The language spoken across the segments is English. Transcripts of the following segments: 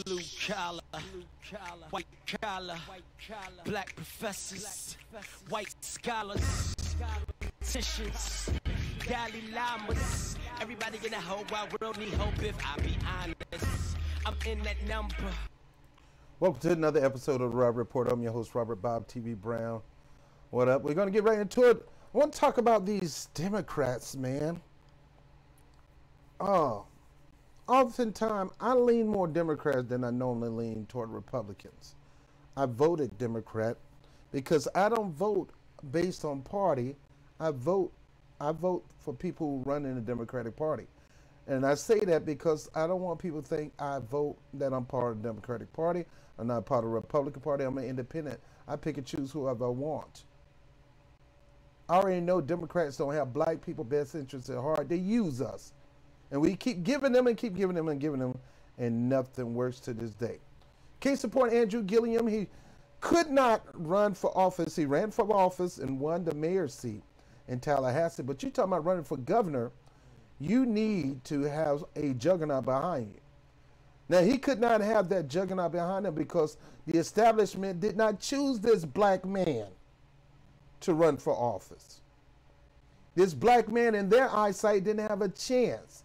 Blue collar, white collar, black professors, white scholars, politicians, Dalai Lamas. Everybody in the whole wide world need hope if I be honest. I'm in that number. Welcome to another episode of the Rob Report. I'm your host, Robert Bob TV Brown. What up? We're going to get right into it. I want to talk about these Democrats, man. Oftentimes, I lean more Democrats than I normally lean toward Republicans. I voted Democrat because I don't vote based on party. I vote for people who run in the Democratic Party. And I say that because I don't want people to think I vote that I'm part of the Democratic Party. I'm not part of the Republican Party. I'm an independent. I pick and choose whoever I want. I already know Democrats don't have black people best interests at heart. They use us. And we keep giving them and keep giving them and giving them, and nothing works to this day. Case in point, Andrew Gillum, he could not run for office. He ran for office and won the mayor's seat in Tallahassee. But you're talking about running for governor, you need to have a juggernaut behind you. Now, he could not have that juggernaut behind him because the establishment did not choose this black man to run for office. This black man, in their eyesight, didn't have a chance.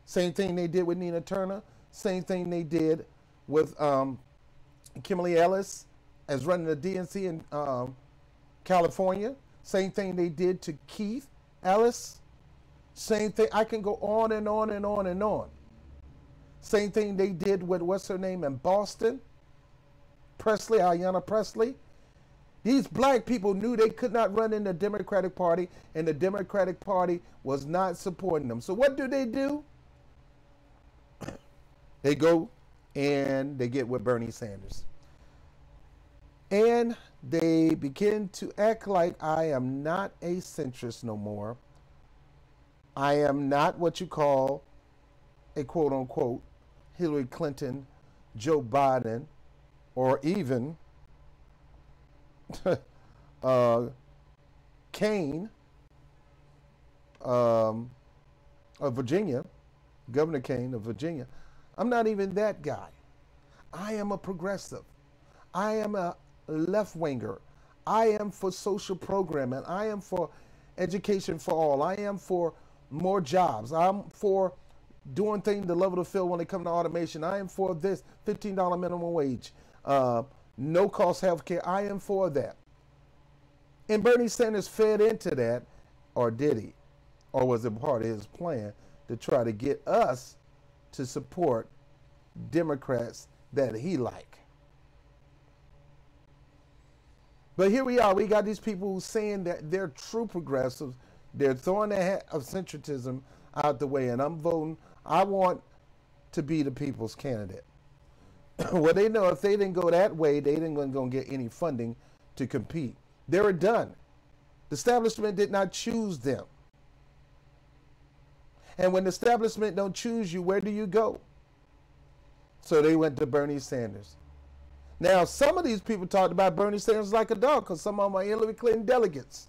Same thing they did with Nina Turner. Same thing they did with Kimberly Ellis as running the DNC in California. Same thing they did to Keith Ellis. Same thing. I can go on and on and on and on. Same thing they did with, what's her name, in Boston? Ayanna Pressley. These black people knew they could not run in the Democratic Party, and the Democratic Party was not supporting them. So what do? They go and they get with Bernie Sanders. And they begin to act like I am not a centrist no more. I am not what you call a quote-unquote Hillary Clinton, Joe Biden, or even Kane of Virginia, Governor Kane of Virginia. I'm not even that guy. I am a progressive. I am a left-winger. I am for social programming. I am for education for all. I am for more jobs. I'm for doing things to level the field when it comes to automation. I am for this $15 minimum wage, no cost health care. I am for that. And Bernie Sanders fed into that, or did he? Or was it part of his plan to try to get us to support Democrats that he like? But here we are. We got these people saying that they're true progressives. They're throwing the hat of centrism out the way, and I'm voting. I want to be the people's candidate. Well, they know if they didn't go that way, they didn't going to get any funding to compete. They were done. The establishment did not choose them. And when the establishment don't choose you, where do you go? So they went to Bernie Sanders. Now, some of these people talked about Bernie Sanders like a dog because some of them are Hillary Clinton delegates.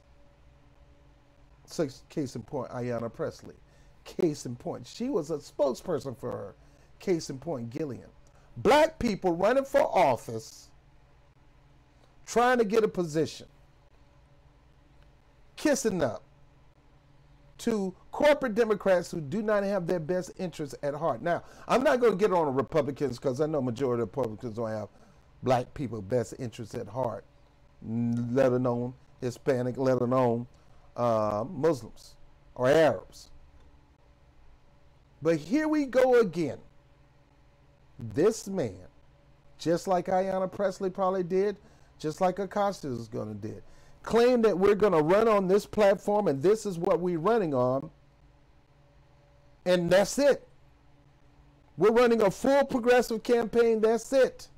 So, case in point, Ayanna Pressley. Case in point, she was a spokesperson for her. Case in point, Gillum. Black people running for office, trying to get a position, kissing up to corporate Democrats who do not have their best interests at heart. Now, I'm not going to get on the Republicans because I know majority of Republicans don't have black people best interests at heart, let alone Hispanic, let alone Muslims or Arabs. But here we go again. This man, just like Ayanna Pressley probably did, just like Acosta is going to do, claim that we're going to run on this platform and this is what we're running on, and that's it. We're running a full progressive campaign, that's it.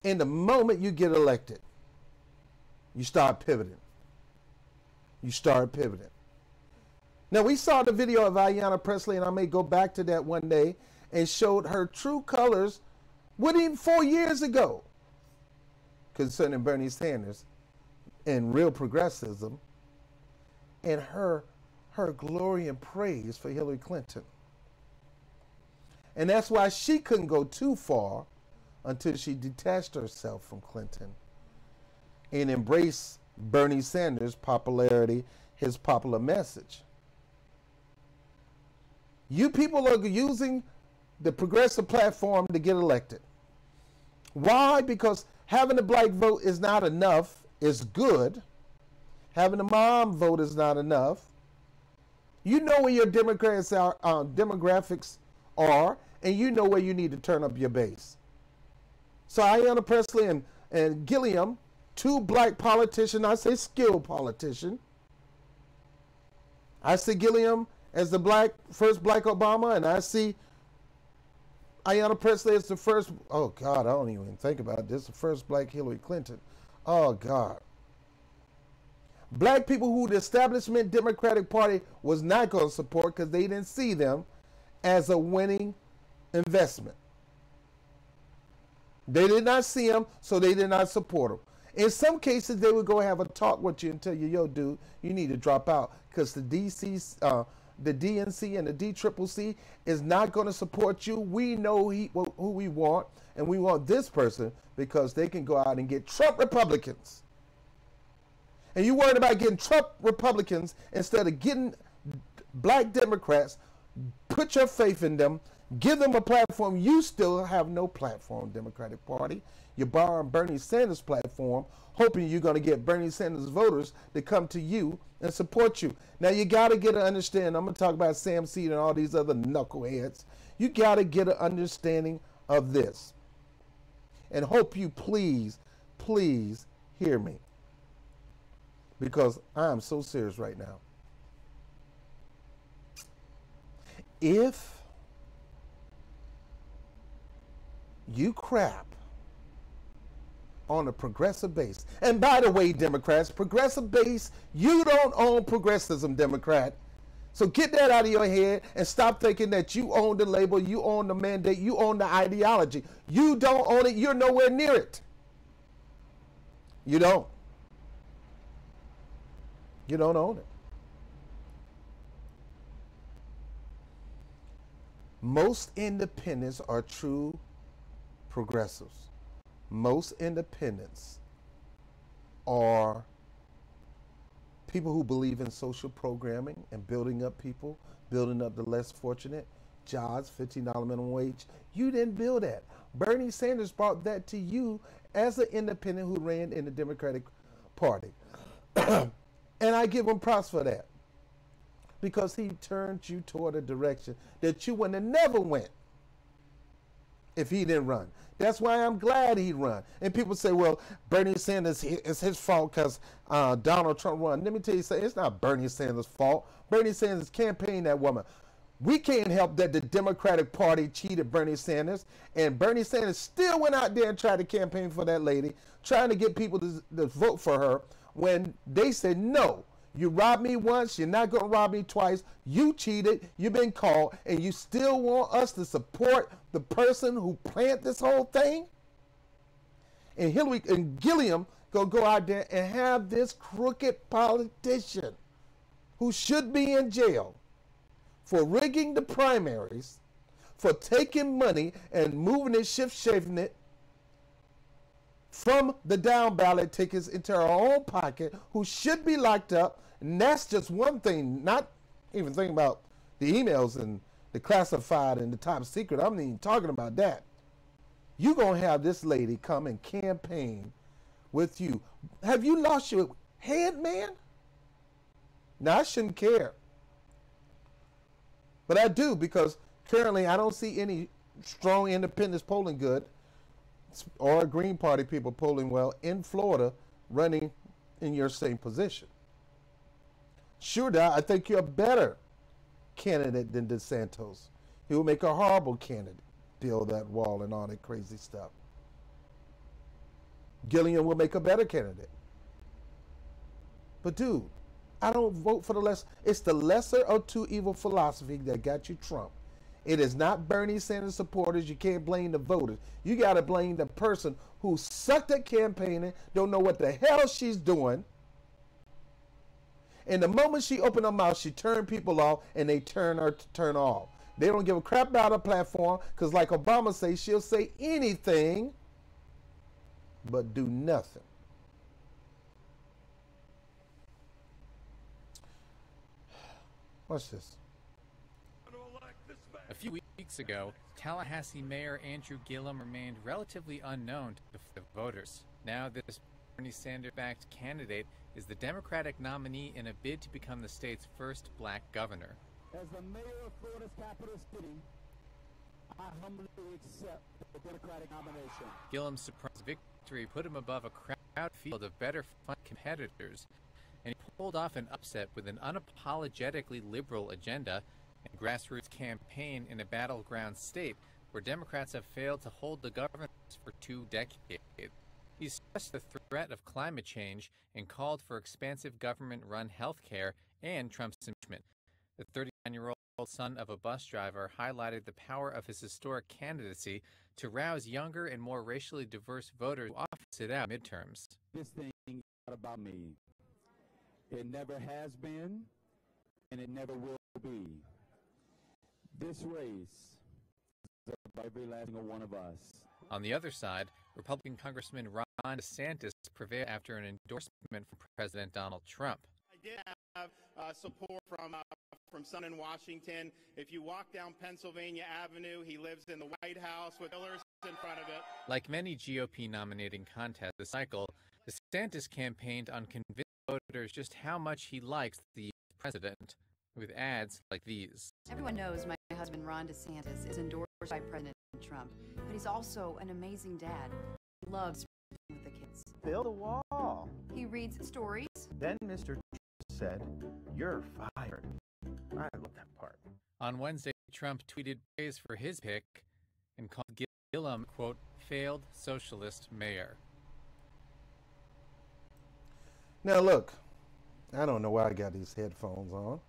And the moment you get elected, you start pivoting. You start pivoting. Now, we saw the video of Ayanna Pressley, and I may go back to that one day, and showed her true colors within 4 years ago concerning Bernie Sanders and real progressivism, and her her glory and praise for Hillary Clinton. And that's why she couldn't go too far until she detached herself from Clinton and embraced Bernie Sanders' popularity, his popular message. You people are using the progressive platform to get elected. Why? Because having the black vote is not enough. It's good. Having the mom vote is not enough. You know where your demographics are, and you know where you need to turn up your base. So Ayanna Pressley and Gillum, two black politicians, I say skilled politician. I see Gillum as the first black Obama, and I see Ayanna Pressley as the first, oh God, I don't even think about this, the first black Hillary Clinton. Oh God. Black people who the establishment Democratic Party was not going to support because they didn't see them as a winning investment. They did not see them, so they did not support them. In some cases, they would go have a talk with you and tell you, yo, dude, you need to drop out because the DNC and the DCCC is not going to support you. We know who we want, and we want this person because they can go out and get Trump Republicans. And you worried about getting Trump Republicans instead of getting black Democrats. Put your faith in them. Give them a platform. You still have no platform, Democratic Party. You're borrowing Bernie Sanders' platform, hoping you're going to get Bernie Sanders voters to come to you and support you. Now, you got to get an understanding. I'm going to talk about Sam Seed and all these other knuckleheads. You got to get an understanding of this. And hope you please hear me. Because I'm so serious right now. If you crap on a progressive base, and by the way, Democrats, progressive base, you don't own progressivism, Democrat. So get that out of your head and stop thinking that you own the label, you own the mandate, you own the ideology. You don't own it. You're nowhere near it. You don't. You don't own it. Most independents are true progressives. Most independents are people who believe in social programming and building up people, building up the less fortunate, jobs, $15 minimum wage. You didn't build that. Bernie Sanders brought that to you as an independent who ran in the Democratic Party. And I give him props for that because he turned you toward a direction that you would have never went if he didn't run. That's why I'm glad he run. And people say, well, Bernie Sanders, it's his fault because Donald Trump run. Let me tell you something. It's not Bernie Sanders' fault. Bernie Sanders campaigned that woman. We can't help that the Democratic Party cheated Bernie Sanders, and Bernie Sanders still went out there and tried to campaign for that lady, trying to get people to vote for her when they said, no, you robbed me once, you're not going to rob me twice, you cheated, you've been caught, and you still want us to support the person who planned this whole thing? And Hillary and Gillum gonna go out there and have this crooked politician who should be in jail for rigging the primaries, for taking money and moving it, shift-shaping it from the down ballot tickets into her own pocket, who should be locked up. And that's just one thing, not even thinking about the emails and the classified and the top secret. I'm not even talking about that. You're going to have this lady come and campaign with you. Have you lost your head, man? Now, I shouldn't care. But I do, because currently I don't see any strong independents polling good or Green Party people polling well in Florida running in your same position. Sure, I think you're a better candidate than DeSantis. He will make a horrible candidate, build that wall and all that crazy stuff. Gillian will make a better candidate. But dude, I don't vote for the less. It's the lesser of two evil philosophy that got you Trump. It is not Bernie Sanders supporters. You can't blame the voters. You got to blame the person who sucked at campaigning, don't know what the hell she's doing, And the moment she opened her mouth, she turned people off, and they turn her to turn off. They don't give a crap about her platform, because like Obama says, she'll say anything but do nothing. Watch this. A few weeks ago, Tallahassee Mayor Andrew Gillum remained relatively unknown to the voters. Now this Bernie Sanders-backed candidate is the Democratic nominee in a bid to become the state's first black governor. As the mayor of Florida's capital city, I humbly accept the Democratic nomination. Gillum's surprise victory put him above a crowded field of better fun competitors, and he pulled off an upset with an unapologetically liberal agenda and grassroots campaign in a battleground state where Democrats have failed to hold the government for 2 decades. He stressed the threat of climate change and called for expansive government-run health care and Trump's impeachment. The 39-year-old son of a bus driver highlighted the power of his historic candidacy to rouse younger and more racially diverse voters who often sit out midterms. This thing is not about me. It never has been, and it never will be. This race is about every last single one of us. On the other side, Republican Congressman Ron DeSantis prevailed after an endorsement from President Donald Trump. I did have support from someone in Washington. If you walk down Pennsylvania Avenue, he lives in the White House with pillars in front of it. Like many GOP nominating contests this cycle, DeSantis campaigned on convincing voters just how much he likes the president, with ads like these. Everyone knows my husband Ron DeSantis is endorsed by President Trump, but he's also an amazing dad. He loves with the kids. Build a wall. He reads stories. Then Mr. Trump said, "You're fired." I love that part. On Wednesday, Trump tweeted praise for his pick and called Gillum, quote, failed socialist mayor. Now look, I don't know why I got these headphones on.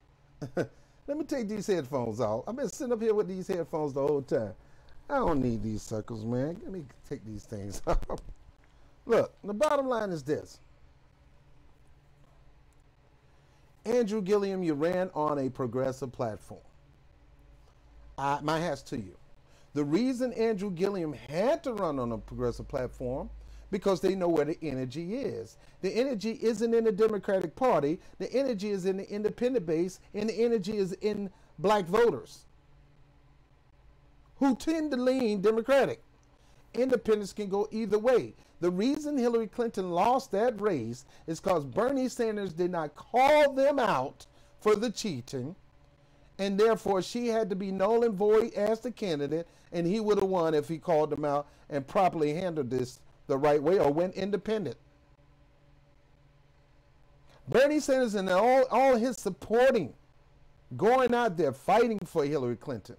Let me take these headphones off. I've been sitting up here with these headphones the whole time. I don't need these suckers, man. Let me take these things off. Look, the bottom line is this. Andrew Gillum, you ran on a progressive platform. My hat's to you. The reason Andrew Gillum had to run on a progressive platform because they know where the energy is. The energy isn't in the Democratic Party. The energy is in the independent base, and the energy is in black voters who tend to lean Democratic. Independents can go either way. The reason Hillary Clinton lost that race is because Bernie Sanders did not call them out for the cheating, and therefore she had to be null and void as the candidate, and he would have won if he called them out and properly handled this the right way or went independent. Bernie Sanders and all his supporting going out there fighting for Hillary Clinton.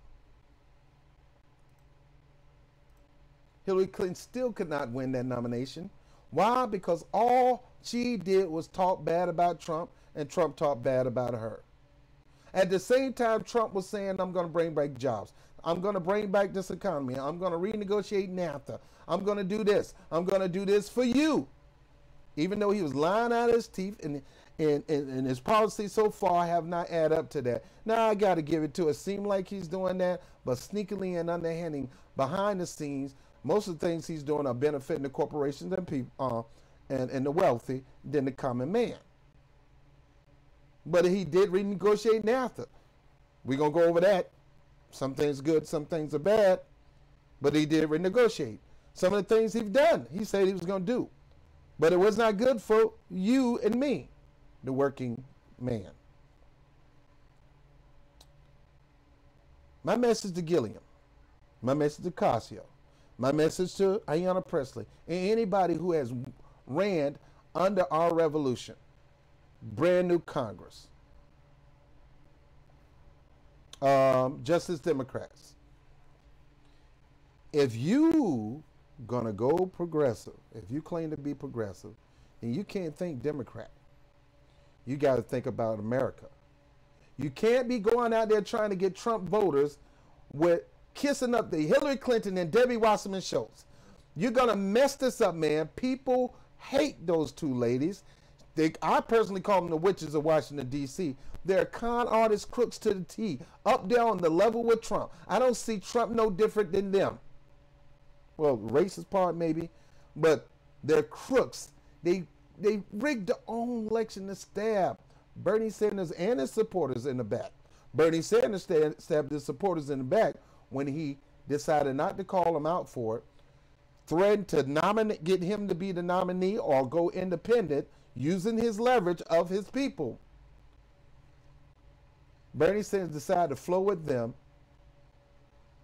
Hillary Clinton still could not win that nomination. Why? Because all she did was talk bad about Trump, and Trump talked bad about her. At the same time, Trump was saying, I'm going to bring back jobs. I'm going to bring back this economy. I'm going to renegotiate NAFTA. I'm going to do this. I'm going to do this for you. Even though he was lying out his teeth, and his policies so far have not added up to that. Now I got to give it to it. Seemed like he's doing that, but sneakily and underhanding behind the scenes, most of the things he's doing are benefiting the corporations and people and the wealthy than the common man. But he did renegotiate NAFTA. We're going to go over that. Some things good, some things are bad. But he did renegotiate. Some of the things he's done, he said he was going to do. But it was not good for you and me, the working man. My message to Gilliam, my message to Casio, my message to Ayanna Pressley, and anybody who has ran under our revolution, brand new Congress, Justice Democrats. If you gonna go progressive, if you claim to be progressive, then you can't think Democrat. You got to think about America. You can't be going out there trying to get Trump voters with kissing up the Hillary Clinton and Debbie Wasserman Schultz. You're going to mess this up, man. People hate those two ladies. I personally call them the witches of Washington, D.C. They're con artists, crooks to the T, up there on the level with Trump. I don't see Trump no different than them. Well, racist part maybe, but they're crooks. They rigged their own election to stab Bernie Sanders and his supporters in the back. Bernie Sanders stabbed his supporters in the back when he decided not to call him out for it, threatened to get him to be the nominee or go independent, using his leverage of his people. Bernie Sanders decided to flow with them,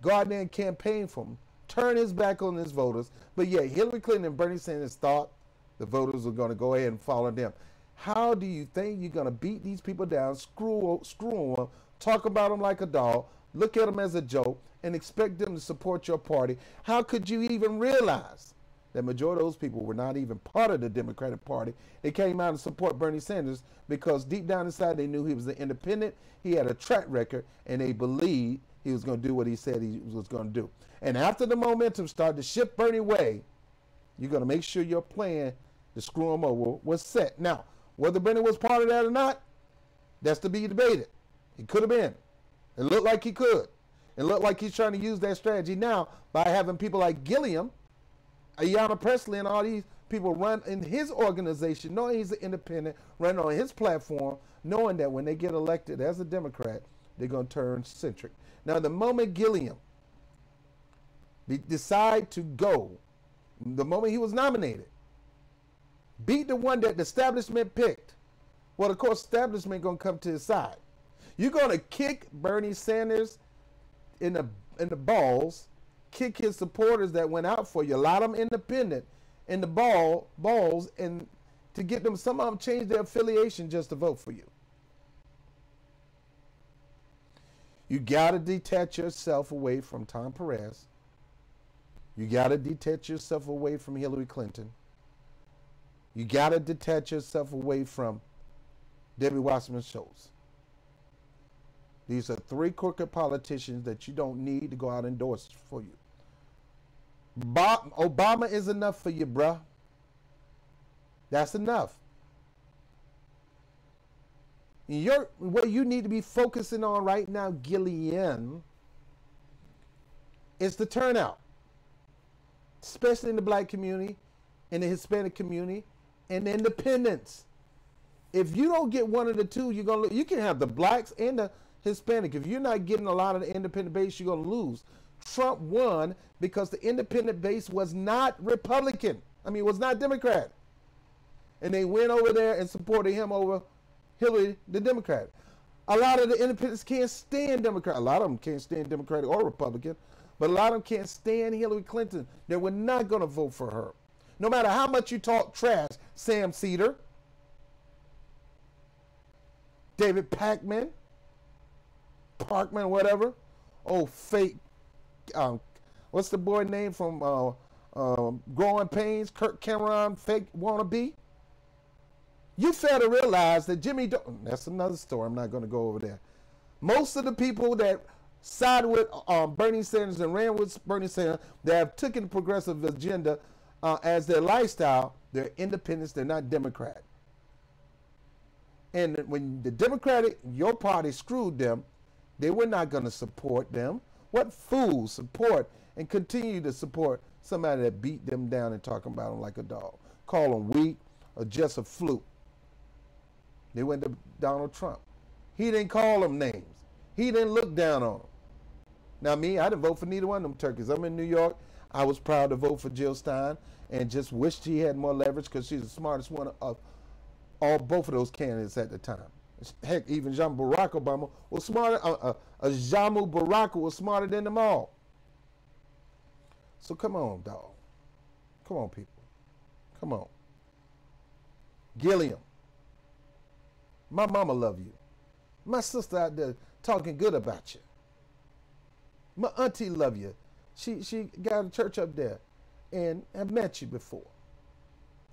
go out there and campaign for him, turn his back on his voters. But yet Hillary Clinton and Bernie Sanders thought the voters were going to go ahead and follow them. How do you think you're going to beat these people down, screw them, talk about them like a dog, look at them as a joke, and expect them to support your party? How could you even realize that majority of those people were not even part of the Democratic Party? They came out and support Bernie Sanders because deep down inside they knew he was an independent, he had a track record, and they believed he was going to do what he said he was going to do. And after the momentum started to shift Bernie way, you're going to make sure your plan to screw him over was set. Now, whether Bernie was part of that or not, that's to be debated. He could have been. It looked like he could. It looked like he's trying to use that strategy now by having people like Gillum, Ayanna Pressley, and all these people run in his organization, knowing he's an independent, run on his platform, knowing that when they get elected as a Democrat, they're going to turn centric. Now, the moment Gillum decide to go, the moment he was nominated, beat the one that the establishment picked, well, of course, establishment going to come to his side. You're going to kick Bernie Sanders in the balls, kick his supporters that went out for you, a lot of them independent, in the balls, and to get them, some of them change their affiliation just to vote for you. You got to detach yourself away from Tom Perez. You got to detach yourself away from Hillary Clinton. You got to detach yourself away from Debbie Wasserman Schultz. These are three crooked politicians that you don't need to go out and endorse for you. Obama is enough for you, bruh. That's enough. What you need to be focusing on right now, Gillian, is the turnout, especially in the black community, in the Hispanic community, and the independents. If you don't get one of the two, you can have the blacks and the Hispanic. If you're not getting a lot of the independent base, you're going to lose. Trump won because the independent base was not Republican. Was not Democrat. And they went over there and supported him over Hillary, the Democrat. A lot of the independents can't stand Democrat. A lot of them can't stand Democratic or Republican, but a lot of them can't stand Hillary Clinton. They were not going to vote for her. No matter how much you talk trash, Sam Cedar, David Parkman, whatever. Oh, fake. What's the boy name from Growing Pains? Kirk Cameron, fake wannabe. You fail to realize that that's another story. I'm not going to go over there. Most of the people that side with Bernie Sanders and ran with Bernie Sanders, that have taken the progressive agenda as their lifestyle, they're independents. They're not Democrat. And when the Democratic, your party screwed them, they were not going to support them. What fools support and continue to support somebody that beat them down and talking about them like a dog? Call them weak or just a fluke. They went to Donald Trump. He didn't call them names. He didn't look down on them. Now me, I didn't vote for neither one of them turkeys. I'm in New York. I was proud to vote for Jill Stein and just wished she had more leverage because she's the smartest one of both of those candidates at the time. Heck, even Barack Obama was smarter. Jamu Baraka was smarter than them all. So come on, dog. Come on, people. Come on. Gilliam. My mama love you. My sister out there talking good about you. My auntie love you. She got a church up there and have met you before.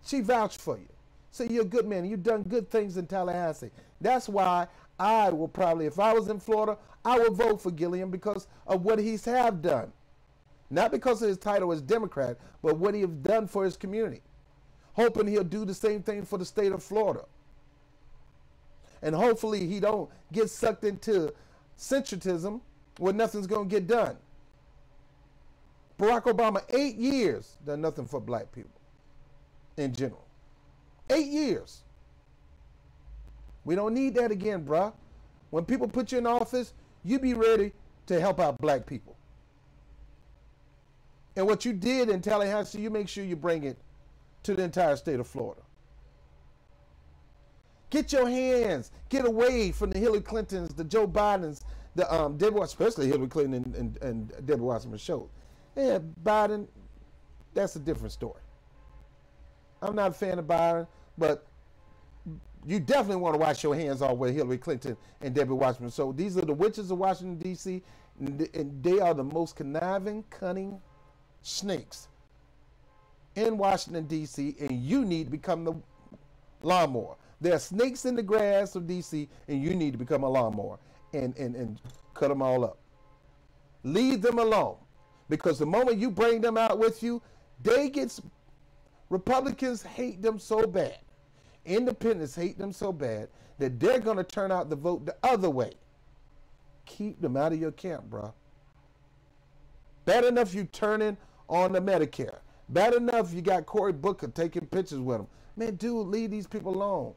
She vouched for you. So you're a good man. You've done good things in Tallahassee. That's why I will probably, if I was in Florida, I would vote for Gilliam because of what he's have done. Not because of his title as Democrat, but what he has done for his community. hoping he'll do the same thing for the state of Florida. And hopefully he don't get sucked into centrism where nothing's going to get done. Barack Obama, 8 years, done nothing for black people in general. 8 years. We don't need that again, bruh. When people put you in office, you be ready to help out black people. And what you did in Tallahassee, you make sure you bring it to the entire state of Florida. Get your hands, get away from the Hillary Clintons, the Joe Bidens, the Debbie, especially Hillary Clinton and Debbie Wasserman Schultz. Yeah, Biden, that's a different story. I'm not a fan of Biden, but you definitely want to wash your hands off with Hillary Clinton and Debbie Wasserman. So these are the witches of Washington, D.C., and they are the most conniving, cunning snakes in Washington, D.C., and you need to become the lawnmower. There are snakes in the grass of D.C., and you need to become a lawnmower and cut them all up. Leave them alone, because the moment you bring them out with you, Republicans hate them so bad, independents hate them so bad, that they're going to turn out the vote the other way. Keep them out of your camp, bro. Bad enough you turning on the Medicare. Bad enough you got Cory Booker taking pictures with them. Man, dude, leave these people alone.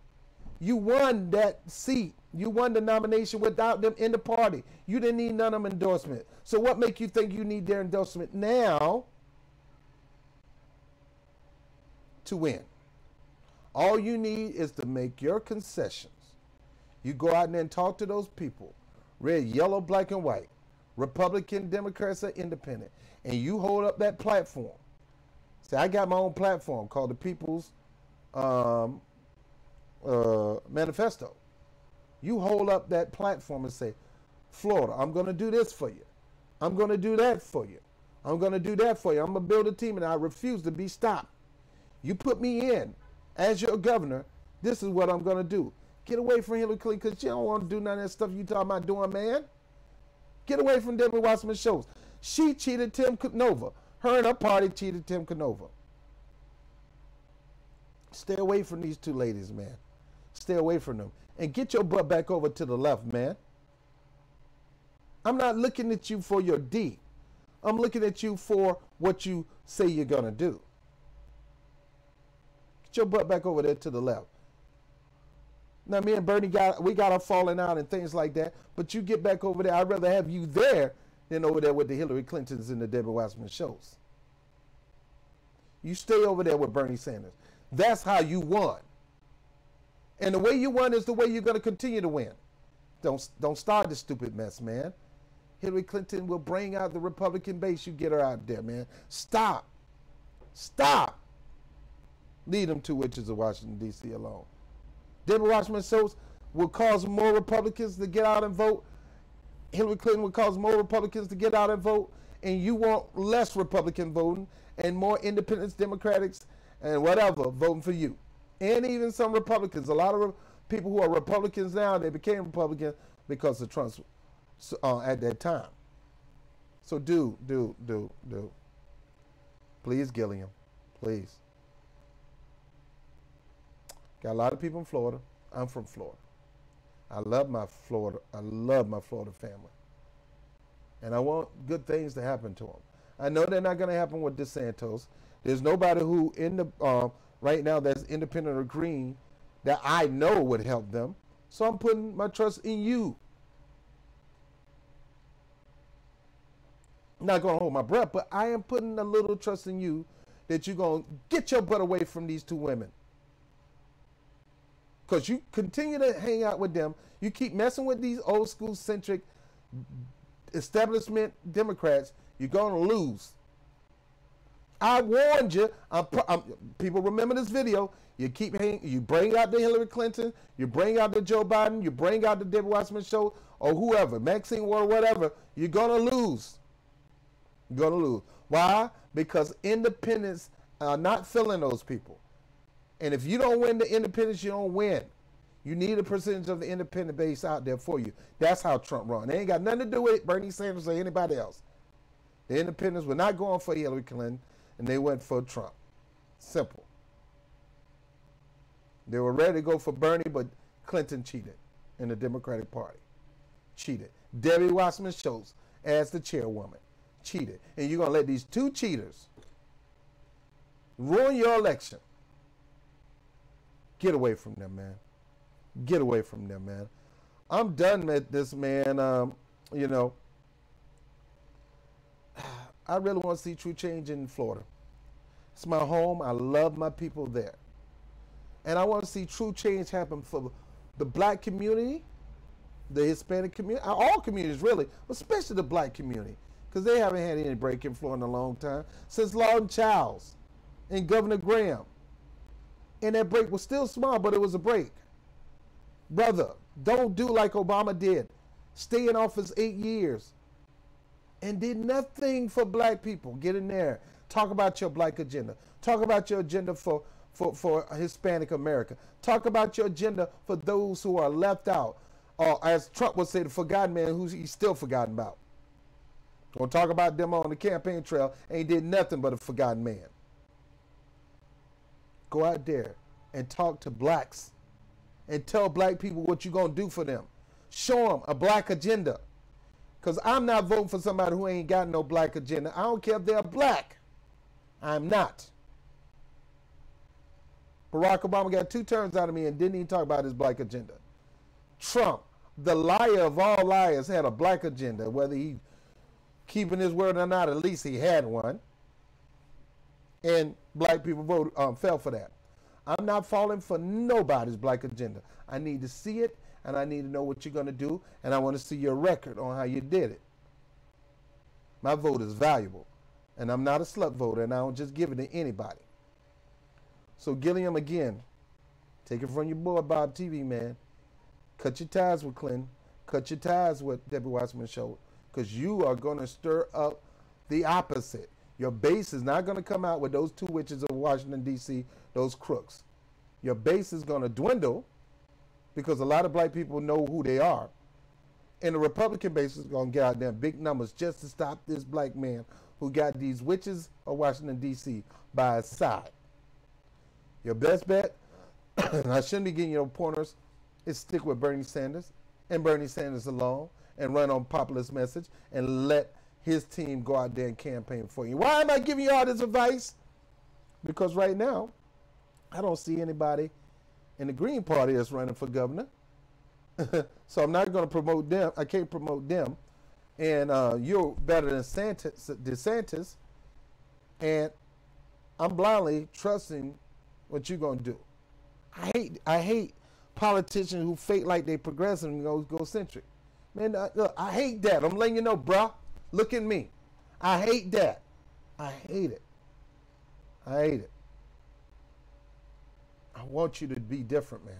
You won that seat. You won the nomination without them in the party. You didn't need none of them endorsement. So what make you think you need their endorsement now to win? All you need is to make your concessions. You go out there and talk to those people, red, yellow, black, and white, Republican, Democrats, or Independent, and you hold up that platform. Say, I got my own platform called the People's Manifesto. You hold up that platform and say, Florida, I'm going to do this for you. I'm going to do that for you. I'm going to do that for you. I'm going to build a team, and I refuse to be stopped. You put me in as your governor, this is what I'm going to do. Get away from Hillary Clinton, because you don't want to do none of that stuff you talking about doing, man. Get away from Debbie Wasserman Schultz. She cheated Tim Canova. Her and her party cheated Tim Canova. Stay away from these two ladies, man. Stay away from them. And get your butt back over to the left, man. I'm not looking at you for your D. I'm looking at you for what you say you're going to do. Get your butt back over there to the left. Now, me and Bernie we got our falling out and things like that, but you get back over there. I'd rather have you there than over there with the Hillary Clintons and the Debbie Wasserman Schultz. You stay over there with Bernie Sanders. That's how you won. And the way you won is the way you're going to continue to win. Don't start this stupid mess, man. Hillary Clinton will bring out the Republican base. You get her out there, man. Stop. Stop. Leave them two witches of Washington, D.C. alone. Debbie Wasserman Schultz will cause more Republicans to get out and vote. Hillary Clinton will cause more Republicans to get out and vote. And you want less Republican voting and more independents, Democrats, and whatever voting for you. And even some Republicans. A lot of people who are Republicans now, they became Republican because of Trump at that time. So do. Please, Gilliam. Please. Got a lot of people in Florida. I'm from Florida. I love my Florida family. And I want good things to happen to them. I know they're not going to happen with DeSantis. There's nobody who in the right now that's independent or green that I know would help them. So I'm putting my trust in you. I'm not going to hold my breath, but I am putting a little trust in you that you're going to get your butt away from these two women. Because you continue to hang out with them. You keep messing with these old school centric establishment Democrats, you're going to lose. I warned you. People remember this video. You bring out the Hillary Clinton, you bring out the Joe Biden, you bring out the Debbie Wasserman Schultz, or whoever, Maxine Ward, whatever, you're going to lose. You're going to lose. Why? Because independents are not filling those people. And if you don't win the independents, you don't win. You need a percentage of the independent base out there for you. That's how Trump runs. They ain't got nothing to do with Bernie Sanders or anybody else. The independents were not going for Hillary Clinton, and they went for Trump. Simple. They were ready to go for Bernie, but Clinton cheated in the Democratic Party. Cheated. Debbie Wasserman Schultz, as the chairwoman, cheated. And you're going to let these two cheaters ruin your election. Get away from them, man. Get away from them, man. I'm done with this, man. You know, I really want to see true change in Florida. It's my home. I love my people there. And I want to see true change happen for the black community, the Hispanic community, all communities really, especially the black community, because they haven't had any break in Florida in a long time, since Lawton Childs and Governor Graham. And that break was still small, but it was a break. Brother, don't do like Obama did. Stay in office 8 years and did nothing for black people. Get in there. Talk about your black agenda. Talk about your agenda for Hispanic America. Talk about your agenda for those who are left out. Or as Trump would say, the forgotten man who he's still forgotten about. Gonna talk about them on the campaign trail, ain't did nothing but a forgotten man. Go out there and talk to blacks and tell black people what you're gonna do for them. Show them a black agenda. Because I'm not voting for somebody who ain't got no black agenda. I don't care if they're black. I'm not. Barack Obama got 2 terms out of me and didn't even talk about his black agenda. Trump, the liar of all liars, had a black agenda. Whether he keeping his word or not, at least he had one. And black people fell for that. I'm not falling for nobody's black agenda. I need to see it, and I need to know what you're going to do, and I want to see your record on how you did it. My vote is valuable, and I'm not a slut voter, and I don't just give it to anybody. So Gillum, again, take it from your boy, Bob TV, man. Cut your ties with Clinton. Cut your ties with Debbie Wasserman Schultz, because you are going to stir up the opposite. Your base is not going to come out with those 2 witches of Washington, D.C., those crooks. Your base is going to dwindle because a lot of black people know who they are. And the Republican base is going to get out there in big numbers just to stop this black man who got these witches of Washington, D.C. by his side. Your best bet, and I shouldn't be giving you no pointers, is stick with Bernie Sanders and Bernie Sanders alone and run on populist message and let his team go out there and campaign for you. Why am I giving you all this advice? Because right now, I don't see anybody in the Green Party that's running for governor. So I'm not going to promote them. I can't promote them. And you're better than DeSantis. And I'm blindly trusting what you're going to do. I hate politicians who fake like they progressive and go centric. Man, look, I hate that. I'm letting you know, bruh. Look at me. I hate that. I hate it. I hate it. I want you to be different, man.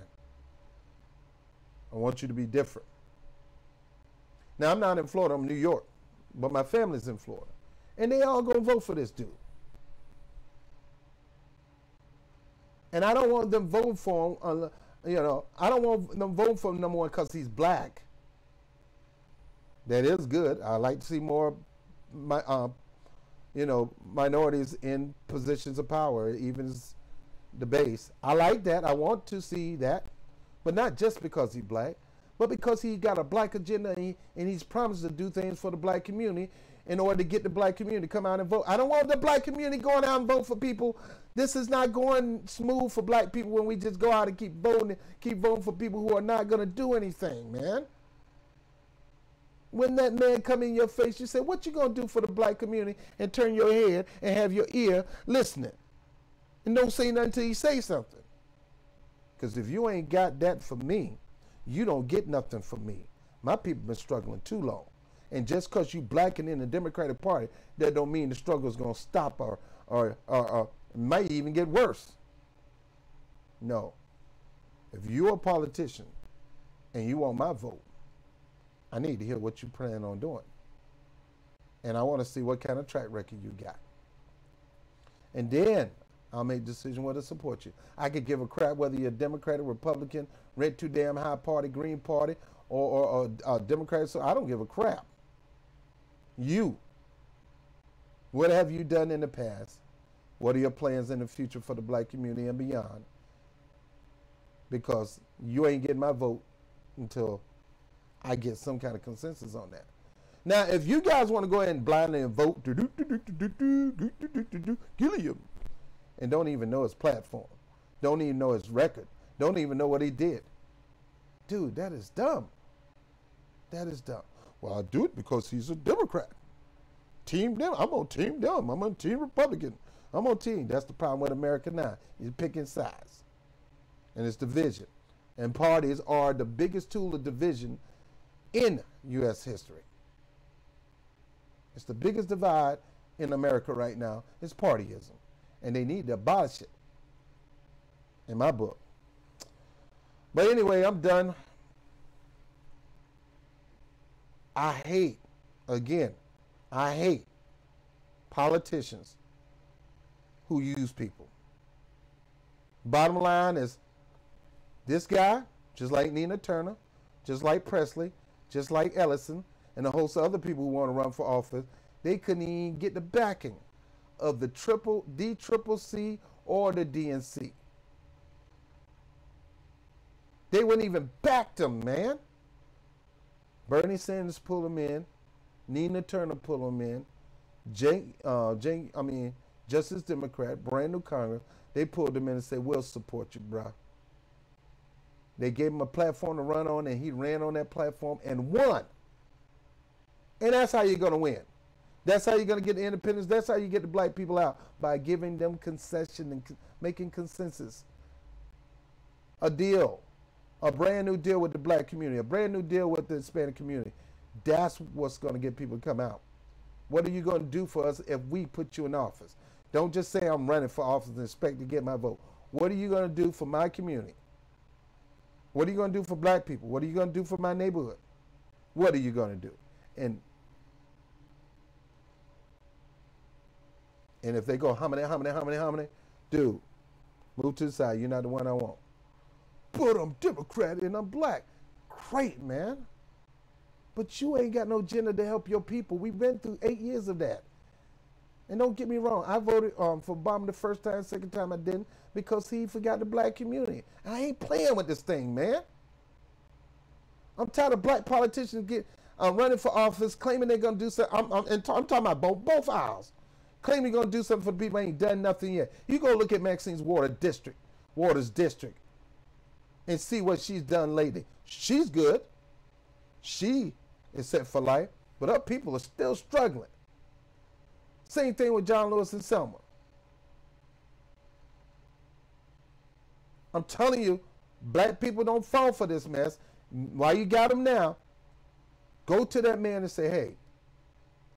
I want you to be different. Now, I'm not in Florida. I'm in New York. But my family's in Florida. And they all going to vote for this dude. And I don't want them voting for him. I don't want them voting for him, number one, because he's black. That is good. I like to see more, minorities in positions of power, even as the base. I like that. I want to see that, but not just because he's black, but because he got a black agenda and he's promised to do things for the black community in order to get the black community to come out and vote. I don't want the black community going out and vote for people. This is not going smooth for black people when we just go out and keep voting for people who are not going to do anything, man. When that man come in your face, you say, what you going to do for the black community? And turn your head and have your ear listening. And don't say nothing until he say something. Because if you ain't got that for me, you don't get nothing from me. My people been struggling too long. And just because you black and in the Democratic Party, that don't mean the struggle is going to stop or might even get worse. No. If you're a politician and you want my vote, I need to hear what you plan on doing. And I want to see what kind of track record you got. And then I'll make a decision whether to support you. I could give a crap whether you're a Democrat or Republican, red too damn high party, Green Party, or Democrat. So I don't give a crap. You. What have you done in the past? What are your plans in the future for the black community and beyond? because you ain't getting my vote until I get some kind of consensus on that. Now, if you guys want to go ahead and blindly and vote, Gillum, and don't even know his platform, don't even know his record, don't even know what he did, dude, that is dumb. That is dumb. Well, I do it because he's a Democrat. Team Dem. I'm on Team Dem. I'm on Team Republican. I'm on Team. That's the problem with America now. He's picking sides, and it's division. And parties are the biggest tool of division in U.S. history. It's the biggest divide in America right now is partyism, and they need to abolish it, in my book. But anyway, I'm done. I hate politicians who use people. Bottom line is, this guy, just like Nina Turner, just like Presley, just like Ellison, and a host of other people who want to run for office, they couldn't even get the backing of the DCCC or the DNC. They wouldn't even back them, man. Bernie Sanders pulled them in. Nina Turner pulled them in. Justice Democrat, brand new Congress, they pulled him in and said, we'll support you, bro. They gave him a platform to run on, and he ran on that platform and won. And that's how you're going to win. That's how you're going to get the independence. That's how you get the black people out, by giving them concession and making consensus. A deal. A brand new deal with the black community. A brand new deal with the Hispanic community. That's what's going to get people to come out. What are you going to do for us if we put you in office? Don't just say I'm running for office and expect to get my vote. What are you going to do for my community? What are you going to do for black people? What are you going to do for my neighborhood? What are you going to do? And if they go, how many, dude, move to the side. You're not the one I want. But I'm Democrat and I'm black. Great, man. But you ain't got no agenda to help your people. We've been through 8 years of that. And don't get me wrong, I voted for Obama the first time, second time I didn't, because he forgot the black community. I ain't playing with this thing, man. I'm tired of black politicians running for office, claiming they're going to do something. I'm talking about both aisles. Claiming they're going to do something for the people, ain't done nothing yet. You go look at Maxine's Waters District, and see what she's done lately. She's good. She is set for life, but other people are still struggling. Same thing with John Lewis and Selma. I'm telling you, black people don't fall for this mess. While you got them now, go to that man and say, hey,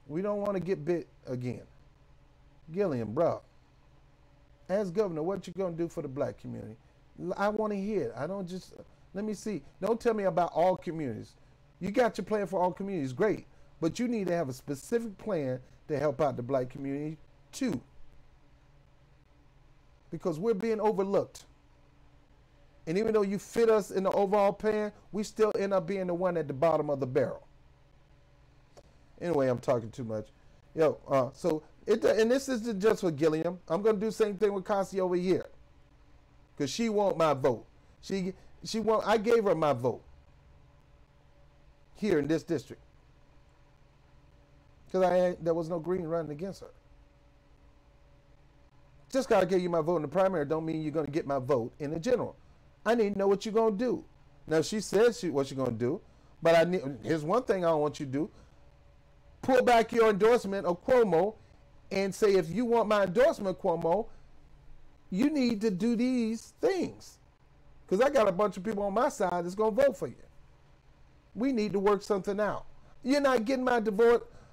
we don't want to get bit again. Gillum, bro, as governor, what you going to do for the black community? I want to hear it. I don't just, let me see. Don't tell me about all communities. You got your plan for all communities, great. But you need to have a specific plan to help out the black community too. Because we're being overlooked. And even though you fit us in the overall plan, we still end up being the one at the bottom of the barrel. Anyway, I'm talking too much. And this isn't just for Gilliam. I'm going to do the same thing with Kasi over here. Because she want my vote. I gave her my vote here in this district. Because there was no green running against her. Just because I gave you my vote in the primary don't mean you're going to get my vote in the general. I need to know what you're going to do. Now, she says what she's going to do, but here's one thing I don't want you to do. Pull back your endorsement of Cuomo and say, if you want my endorsement, Cuomo, you need to do these things. Because I got a bunch of people on my side that's going to vote for you. We need to work something out. You're not getting my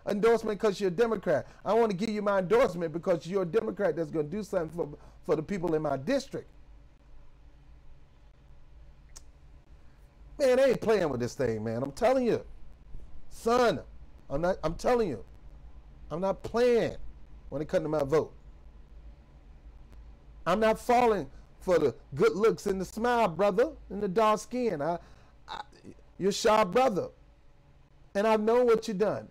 endorsement because you're a Democrat. I want to give you my endorsement because you're a Democrat that's going to do something for the people in my district. Man, they ain't playing with this thing, man. I'm telling you. Son, I'm telling you. I'm not playing when it comes to my vote. I'm not falling for the good looks and the smile, brother, and the dark skin. You're shy, brother. And I know what you've done.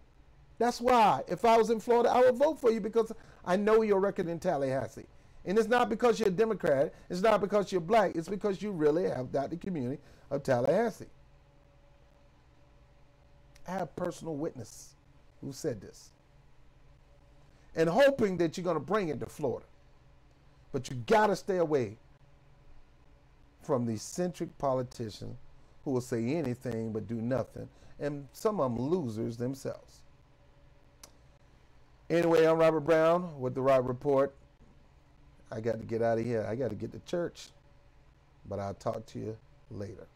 That's why, if I was in Florida, I would vote for you because I know your record in Tallahassee. And it's not because you're a Democrat. It's not because you're black. It's because you really have got the community of Tallahassee. I have personal witness who said this. And hoping that you're going to bring it to Florida. But you got to stay away from the eccentric politicians who will say anything but do nothing. And some of them losers themselves. Anyway, I'm Robert Brown with the Robert Report. I got to get out of here. I got to get to church. But I'll talk to you later.